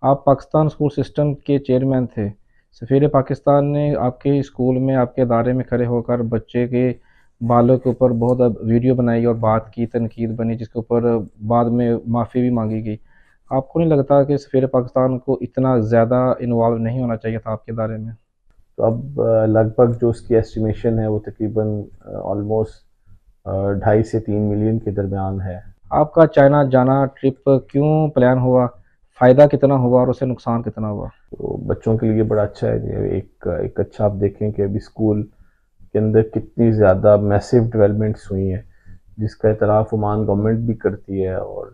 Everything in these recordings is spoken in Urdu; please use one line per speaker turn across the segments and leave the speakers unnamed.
آپ پاکستان اسکول سسٹم کے چیئرمین تھے۔ سفیر پاکستان نے آپ کے اسکول میں آپ کے ادارے میں کھڑے ہو کر بچے کے بالوں کے اوپر بہت ویڈیو بنائی اور بات کی، تنقید بنی، جس کے اوپر بعد میں معافی بھی مانگی گئی۔ آپ کو نہیں لگتا کہ سفیر پاکستان کو اتنا زیادہ انوالو نہیں ہونا چاہیے تھا آپ کے ادارے میں؟
تو اب لگ بھگ جو اس کی ایسٹیمیشن ہے وہ تقریباً آلموسٹ 2.5 سے 3 ملین کے درمیان ہے۔
آپ کا چائنا جانا ٹرپ کیوں پلان ہوا؟ فائدہ کتنا ہوا اور اسے نقصان کتنا ہوا؟
تو بچوں کے لیے بڑا اچھا ہے جی۔ ایک اچھا آپ دیکھیں کہ ابھی اسکول کے اندر کتنی زیادہ میسو ڈیولپمنٹس ہوئی ہیں، جس کا اعتراف عمان گورنمنٹ بھی کرتی ہے اور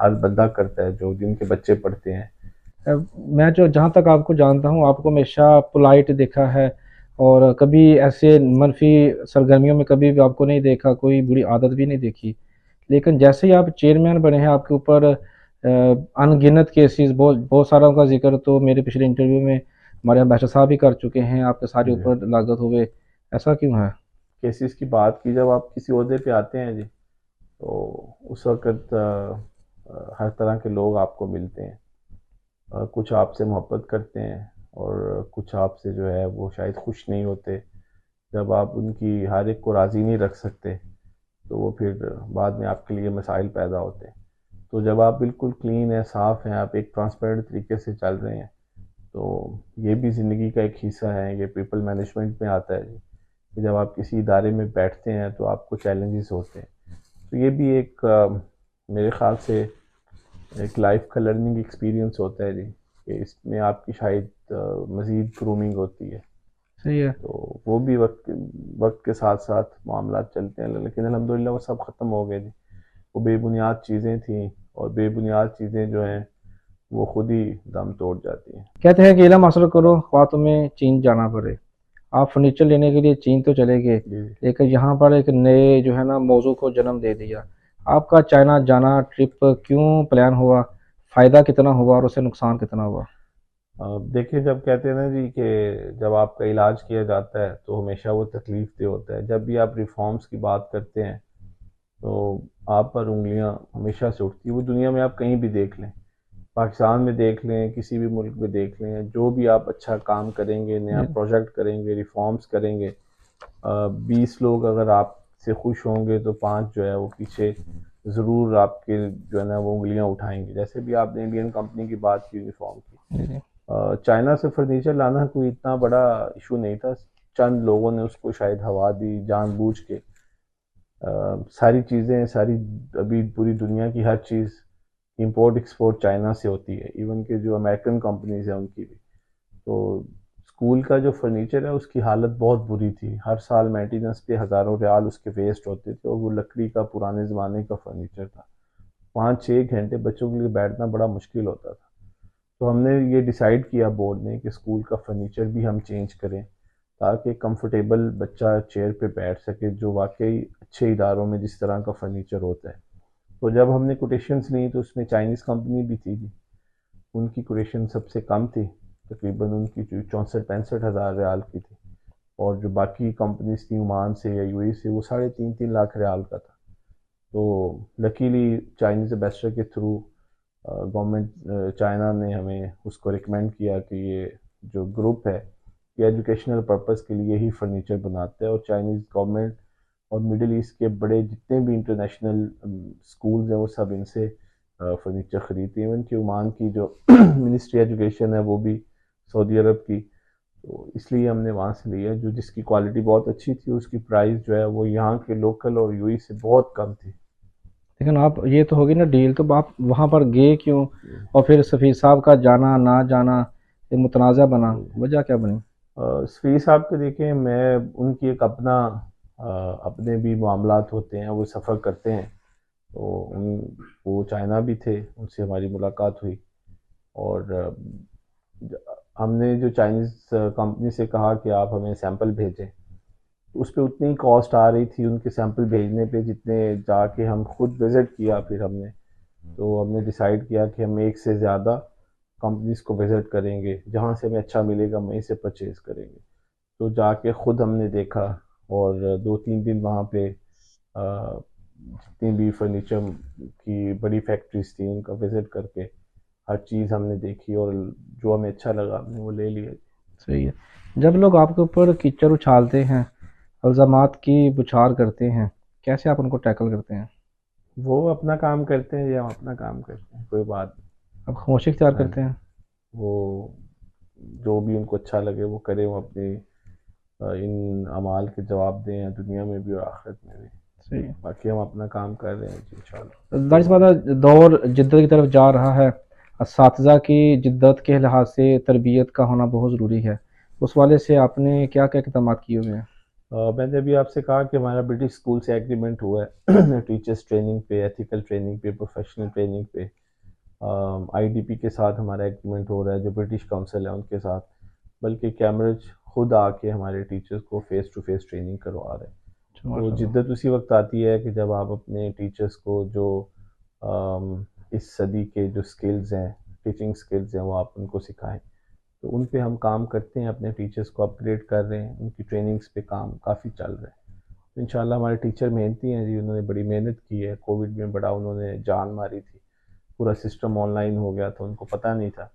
ہر بندہ کرتا ہے جو جن کے بچے پڑھتے ہیں۔
میں جہاں تک آپ کو جانتا ہوں، آپ کو ہمیشہ پولائٹ دیکھا ہے اور کبھی ایسے منفی سرگرمیوں میں کبھی بھی آپ کو نہیں دیکھا، کوئی بری عادت بھی نہیں دیکھی۔ لیکن جیسے ہی آپ چیئرمین بنے ہیں، آپ کے اوپر ان گنت کیسز، بہت ساروں کا ذکر تو میرے پچھلے انٹرویو میں ہمارے امبیسڈر صاحب بھی کر چکے ہیں، آپ کے سارے
جی،
اوپر لاگت ہوئے۔ ایسا کیوں ہے؟
کیسز کی بات کی، جب آپ کسی عہدے پہ آتے ہیں جی تو اس وقت ہر طرح کے لوگ آپ کو ملتے ہیں۔ کچھ آپ سے محبت کرتے ہیں اور کچھ آپ سے جو ہے وہ شاید خوش نہیں ہوتے۔ جب آپ ان کی ہر ایک کو راضی نہیں رکھ سکتے تو وہ پھر بعد میں آپ کے لیے مسائل پیدا ہوتے ہیں۔ تو جب آپ بالکل کلین ہیں، صاف ہیں، آپ ایک ٹرانسپیرنٹ طریقے سے چل رہے ہیں، تو یہ بھی زندگی کا ایک حصہ ہے، یہ پیپل مینجمنٹ میں آتا ہے جی، کہ جب آپ کسی ادارے میں بیٹھتے ہیں تو آپ کو چیلنجز ہوتے ہیں۔ تو یہ بھی ایک میرے خیال سے ایک لائف کا لرننگ ایکسپیرینس ہوتا ہے جی، کہ اس میں آپ کی شاید مزید گرومنگ ہوتی ہے۔
صحیح ہے۔
تو وہ بھی وقت کے ساتھ ساتھ معاملات چلتے ہیں، لیکن الحمدللہ وہ سب ختم ہو گئے جی۔ وہ بے بنیاد چیزیں تھیں اور بے بنیاد چیزیں جو ہیں وہ خود ہی دم توڑ جاتی ہیں۔
کہتے ہیں کہ علم حاصل کرو خواہ تمہیں چین جانا پڑے۔ آپ فرنیچر لینے کے لیے چین تو چلے گئے،
جی
لیکن یہاں پر ایک نئے جو ہے نا موضوع کو جنم دے دیا۔ آپ کا چائنا جانا ٹرپ کیوں پلان ہوا؟ فائدہ کتنا ہوا اور اسے نقصان کتنا ہوا؟
دیکھیں، جب کہتے ہیں نا جی کہ جب آپ کا علاج کیا جاتا ہے تو ہمیشہ وہ تکلیف دہ ہوتا ہے۔ جب بھی آپ ریفارمز کی بات کرتے ہیں تو آپ پر انگلیاں ہمیشہ سے اٹھتی ہیں۔ وہ دنیا میں آپ کہیں بھی دیکھ لیں، پاکستان میں دیکھ لیں، کسی بھی ملک میں دیکھ لیں، جو بھی آپ اچھا کام کریں گے، نیا پروجیکٹ کریں گے، ریفارمز کریں گے، 20 لوگ اگر آپ سے خوش ہوں گے تو 5 جو ہے وہ پیچھے ضرور آپ کے جو ہے نا وہ انگلیاں اٹھائیں گے۔ جیسے بھی آپ نے انڈین کمپنی کی بات کی، ریفارم کی،
جی
چائنا سے فرنیچر لانا کوئی اتنا بڑا ایشو نہیں تھا۔ چند لوگوں نے اس کو شاید ہوا دی جان بوجھ کے۔ ساری چیزیں، ساری ابھی پوری دنیا کی ہر چیز امپورٹ ایکسپورٹ چائنا سے ہوتی ہے، ایون کہ جو امریکن کمپنیز ہیں ان کی بھی۔ تو اسکول کا جو فرنیچر ہے اس کی حالت بہت بری تھی، ہر سال مینٹیننس پہ ہزاروں ریال اس کے ویسٹ ہوتے تھے، اور وہ لکڑی کا پرانے زمانے کا فرنیچر تھا۔ 5-6 گھنٹے بچوں کے لیے بیٹھنا بڑا مشکل ہوتا تھا۔ تو ہم نے یہ ڈیسائیڈ کیا بورڈ نے کہ اسکول کا فرنیچر بھی ہم چینج کریں، تاکہ کمفرٹیبل بچہ چیئر پہ بیٹھ سکے، جو واقعی اچھے اداروں میں جس طرح کا فرنیچر ہوتا ہے۔ تو جب ہم نے کوٹیشنز لی تو اس میں چائنیز کمپنی بھی تھی جی، ان کی کوٹیشن سب سے کم تھی، تقریباً ان کی 64-65 ہزار ریال کی تھی، اور جو باقی کمپنیز تھیں عمان سے یا یو اے سے وہ 3.5 لاکھ ریال کا تھا۔ تو لکیلی چائنیز امبیسڈر کے تھرو گورنمنٹ چائنا نے ہمیں اس کو ریکمینڈ کیا کہ یہ جو گروپ ہے یہ ایجوکیشنل پرپز کے لیے ہی فرنیچر بناتا ہے، اور چائنیز گورنمنٹ اور مڈل ایسٹ کے بڑے جتنے بھی انٹرنیشنل سکولز ہیں وہ سب ان سے فرنیچر خریدتے ہیں۔ ان کی عمان کی جو منسٹری ایجوکیشن ہے وہ بھی سعودی عرب کی، تو اس لیے ہم نے وہاں سے لیا، جو جس کی کوالٹی بہت اچھی تھی، اس کی پرائس جو ہے وہ یہاں کے لوکل اور یو ای سے بہت کم تھی۔
لیکن آپ یہ تو ہوگی نا ڈیل، تو آپ وہاں پر گئے کیوں؟ اور پھر سفیر صاحب کا جانا نہ جانا یہ متنازع بنا، وجہ کیا بنی؟
سفیر صاحب کے دیکھیں، میں ان کی ایک اپنے بھی معاملات ہوتے ہیں، وہ سفر کرتے ہیں، تو وہ چائنا بھی تھے، ان سے ہماری ملاقات ہوئی، اور ہم نے جو چائنیز کمپنی سے کہا کہ آپ ہمیں سیمپل بھیجیں، اس پہ اتنی کاسٹ آ رہی تھی ان کے سیمپل بھیجنے پہ، جتنے جا کے ہم خود وزٹ کیا پھر ہم نے، تو ہم نے ڈیسائیڈ کیا کہ ہم ایک سے زیادہ کمپنیز کو وزٹ کریں گے، جہاں سے ہمیں اچھا ملے گا وہیں سے پرچیز کریں گے۔ تو جا کے خود ہم نے دیکھا، اور 2-3 دن وہاں پہ جتنی بھی فرنیچر کی بڑی فیکٹریز تھیں ان کا وزٹ کر کے ہر چیز ہم نے دیکھی اور جو ہمیں اچھا لگا ہم نے وہ لے لیا.
صحیح ہے. جب لوگ آپ کے اوپر کیچڑ اچھالتے ہیں، الزامات کی بچھار کرتے ہیں، کیسے آپ ان کو ٹیکل کرتے ہیں؟
وہ اپنا کام کرتے ہیں یا ہم اپنا کام کرتے ہیں، کوئی بات
آپ خاموشی اختیار
نہیں. ہاں
کرتے
جی.
ہیں؟
وہ جو بھی ان کو اچھا لگے وہ کریں، وہ اپنی ان اعمال کے جواب دیں ہیں دنیا میں بھی اور آخرت میں بھی.
صحیح ہے.
باقی ہم اپنا کام کر رہے ہیں جی انشاءاللہ.
ظاہر سی بات ہے، دور جدت کی طرف جا رہا ہے. اساتذہ کی جدت کے لحاظ سے تربیت کا ہونا بہت ضروری ہے. اس والے سے آپ نے کیا کیا اقدامات کیے ہوئے ہیں؟
میں نے ابھی آپ سے کہا کہ ہمارا برٹش اسکول سے ایگریمنٹ ہوا ہے ٹیچرس ٹریننگ پہ، ایتھیکل ٹریننگ پہ، پروفیشنل ٹریننگ پہ. آئی ڈی پی کے ساتھ ہمارا ایگریمنٹ ہو رہا ہے جو برٹش کونسل ہے ان کے ساتھ، بلکہ کیمبرج خود آ کے ہمارے ٹیچرز کو فیس ٹو فیس ٹریننگ کروا رہے ہیں. تو
ماشاء اللہ.
جدت اسی وقت آتی ہے کہ جب آپ اپنے ٹیچرز کو جو اس صدی کے جو سکلز ہیں، ٹیچنگ سکلز ہیں، وہ آپ ان کو سکھائیں. تو ان پہ ہم کام کرتے ہیں، اپنے ٹیچرز کو اپ گریڈ کر رہے ہیں، ان کی ٹریننگز پہ کام کافی چل رہا ہے. انشاءاللہ ہمارے ٹیچر محنتی ہیں جی، انہوں نے بڑی محنت کی ہے. کووڈ میں بڑا انہوں نے جان ماری تھی، پورا سسٹم آن لائن ہو گیا تھا، ان کو پتہ نہیں تھا.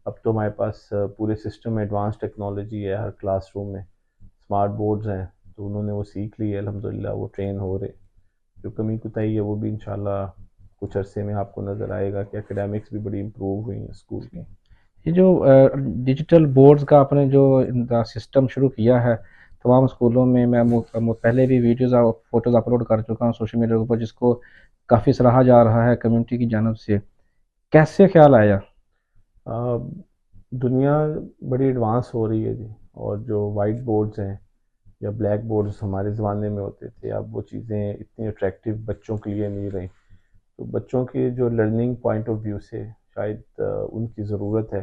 اب تو ہمارے پاس پورے سسٹم میں ایڈوانس ٹیکنالوجی ہے، ہر کلاس روم میں اسمارٹ بورڈز ہیں. تو انہوں نے وہ سیکھ لی ہے الحمدللہ، وہ ٹرین ہو رہے. جو کمی کوتاہی ہے وہ بھی انشاءاللہ کچھ عرصے میں آپ کو نظر آئے گا کہ اکیڈیمکس بھی بڑی امپروو ہوئی ہیں اسکول کی.
یہ جو ڈیجیٹل بورڈز کا آپ نے جو سسٹم شروع کیا ہے تمام اسکولوں میں، میں پہلے بھی ویڈیوز اور فوٹوز اپلوڈ کر چکا ہوں سوشل میڈیا کے اوپر، جس کو کافی سراہا جا رہا ہے کمیونٹی کی جانب سے. کیسے خیال آیا؟
دنیا بڑی ایڈوانس ہو رہی ہے جی، اور جو وائٹ بورڈز ہیں یا بلیک بورڈز ہمارے زمانے میں ہوتے تھے، اب وہ چیزیں اتنی اٹریکٹیو بچوں کے لیے نہیں رہیں. تو بچوں کے جو لرننگ پوائنٹ آف ویو سے شاید ان کی ضرورت ہے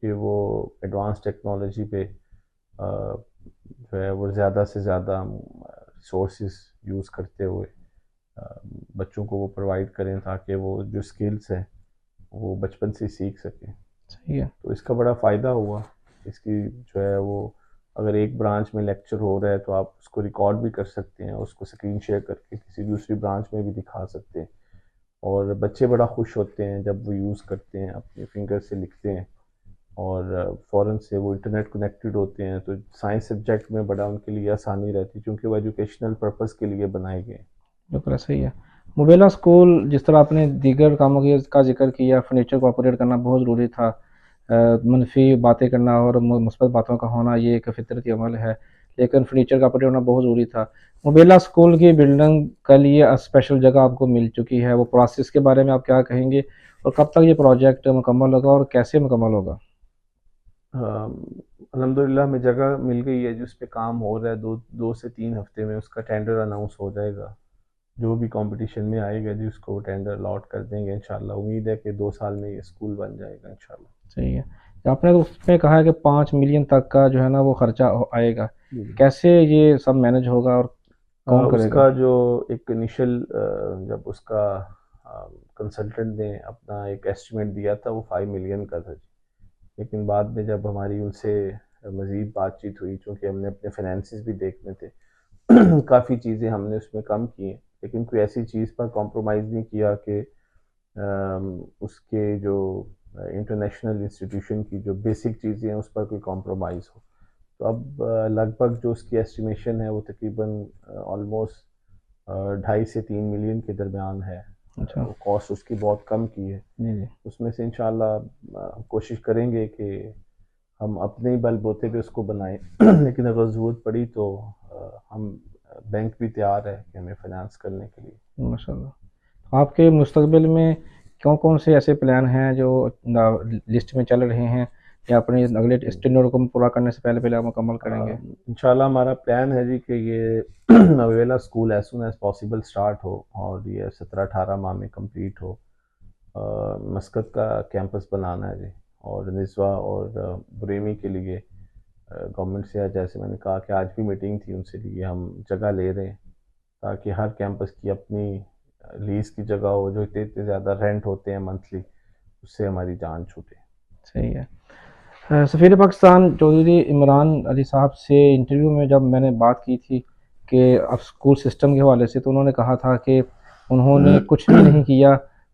کہ وہ ایڈوانس ٹیکنالوجی پہ جو ہے وہ زیادہ سے زیادہ ریسورسز یوز کرتے ہوئے بچوں کو وہ پرووائڈ کریں تاکہ وہ جو سکلز ہیں وہ بچپن سے سیکھ سکیں.
صحیح ہے.
تو اس کا بڑا فائدہ ہوا. اس کی جو ہے وہ اگر ایک برانچ میں لیکچر ہو رہا ہے تو آپ اس کو ریکارڈ بھی کر سکتے ہیں، اس کو اسکرین شیئر کر کے کسی دوسری برانچ میں بھی دکھا سکتے ہیں. اور بچے بڑا خوش ہوتے ہیں جب وہ یوز کرتے ہیں، اپنے فنگر سے لکھتے ہیں اور فوراً سے وہ انٹرنیٹ کنیکٹڈ ہوتے ہیں. تو سائنس سبجیکٹ میں بڑا ان کے لیے آسانی رہتی ہے کیونکہ وہ ایجوکیشنل پرپز کے لیے بنائے گئے ہیں.
بالکل صحیح ہے. مبیلہ اسکول جس طرح آپ نے دیگر کاموں کا ذکر کیا، فرنیچر کو آپریٹ کرنا بہت ضروری تھا. منفی باتیں کرنا اور مثبت باتوں کا ہونا یہ ایک فطرتی عمل ہے، لیکن فرنیچر کا آپریٹ ہونا بہت ضروری تھا. مبیلہ اسکول کی بلڈنگ کے لیے اسپیشل جگہ آپ کو مل چکی ہے، وہ پروسیس کے بارے میں آپ کیا کہیں گے، اور کب تک یہ پروجیکٹ مکمل ہوگا اور کیسے مکمل ہوگا؟
الحمدللہ ہمیں جگہ مل گئی ہے جس پہ کام ہو رہا ہے. 2 سے 3 ہفتے میں اس کا ٹینڈر اناؤنس ہو جائے گا. جو بھی کمپٹیشن میں آئے گا جی اس کو ٹینڈر الاٹ کر دیں گے انشاءاللہ. امید ہے کہ 2 سال میں یہ اسکول بن جائے گا انشاءاللہ.
صحیح ہے. آپ نے اس میں کہا ہے کہ 5 ملین تک کا جو ہے نا وہ خرچہ آئے گا،
جی.
کیسے یہ سب مینج ہوگا اور کون
اس
کرے گا؟
کا جو ایک انیشل جب اس کا کنسلٹنٹ نے اپنا ایک ایسٹیمیٹ دیا تھا وہ 5 ملین کا تھا جی. لیکن بعد میں جب ہماری ان سے مزید بات چیت ہوئی، چونکہ ہم نے اپنے فائنینسز بھی دیکھنے تھے، کافی چیزیں ہم نے اس میں کم کی ہیں، لیکن کوئی ایسی چیز پر کمپرومائز نہیں کیا کہ اس کے جو انٹرنیشنل انسٹیٹیوشن کی جو بیسک چیزیں ہیں اس پر کوئی کمپرومائز ہو. تو اب لگ بھگ جو اس کی ایسٹیمیشن ہے وہ تقریباً آلموسٹ 2.5 سے 3 ملین کے درمیان ہے.
اچھا.
وہ کاسٹ اس کی بہت کم کی ہے.
جی جی.
اس میں سے انشاءاللہ کوشش کریں گے کہ ہم اپنے ہی بل بوتے پہ اس کو بنائیں لیکن اگر ضرورت پڑی تو ہم بینک بھی تیار ہے کہ ہمیں فائنانس کرنے کے لیے.
ماشاء اللہ. آپ کے مستقبل میں کون سے ایسے پلان ہیں جو لسٹ میں چل رہے ہیں یا اپنے اگلے اسٹینڈرڈ کو پورا کرنے سے پہلے آپ مکمل کریں گے؟
انشاءاللہ ہمارا پلان ہے جی کہ یہ اویلا school as soon as possible start ہو اور یہ 17-18 ماہ میں کمپلیٹ ہو. مسقط کا کیمپس بنانا ہے جی، اور نسواں اور بریمی کے لیے گورنمنٹ سے جیسے میں نے کہا کہ آج بھی میٹنگ تھی، ان سے لیے ہم جگہ لے رہے ہیں تاکہ ہر کیمپس کی اپنی لیز کی جگہ ہو. جو اتنے زیادہ رینٹ ہوتے ہیں منتھلی، اس سے ہماری جان چھوٹے.
صحیح ہے. سفیر پاکستان چودھری عمران علی صاحب سے انٹرویو میں جب میں نے بات کی تھی کہ اب اسکول سسٹم کے حوالے سے، تو انہوں نے کہا تھا کہ انہوں نے کچھ بھی نہیں کیا،